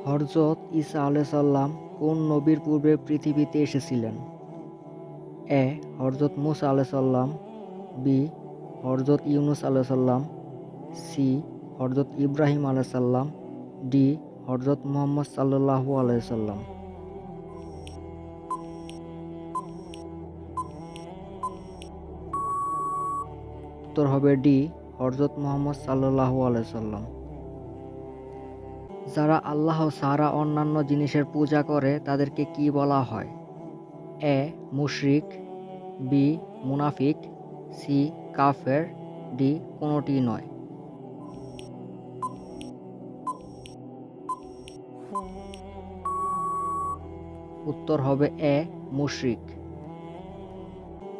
হযরত ঈসা আলাইহিসসালাম কোন নবীর পূর্বে পৃথিবীতে এসেছিলেন? এ. হযরত মূসা আলাইহিসসালাম, বি. হযরত ইউনূস আলাইহিসসালাম, সি. হযরত ইব্রাহিম আলাইহিসসালাম, ডি. হযরত মুহাম্মদ সাল্লাল্লাহু আলাইহি ওয়াসাল্লাম। উত্তর হবে ডি. হযরত মুহাম্মদ সাল্লাল্লাহু আলাইহি ওয়াসাল্লাম। যারা আল্লাহ ছাড়া অন্যান্য জিনিসের পূজা করে তাদেরকে কি বলা হয়? এ. মুশরিক, বি. মুনাফিক, সি. কাফের, ডি. কোনটি নয়। উত্তর হবে এ. মুশরিক।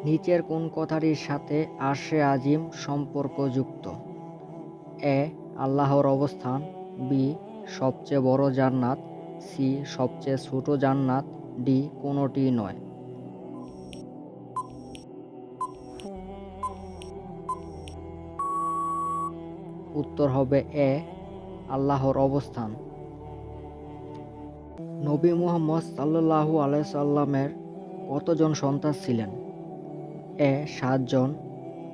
নিচের কোন কথাটির সাথে আরশে আজিম সম্পর্কযুক্ত? এ. আল্লাহর অবস্থান, বি. সবচেয়ে বড় জান্নাত, সি. সবচেয়ে ছোট জান্নাত, ডি. কোনটি নয়। উত্তর হবে এ. আল্লাহর অবস্থান। নবী মুহাম্মদ সাল্লাল্লাহু আলাইহি সাল্লামের কতজন সন্তান ছিলেন? এ. ৭ জন,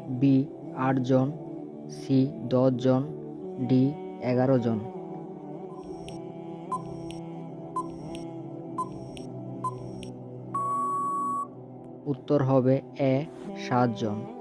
বি. ৮ জন, সি. ১০ জন, ডি. ১১ জন। উত্তর হবে এ. ৭ জন।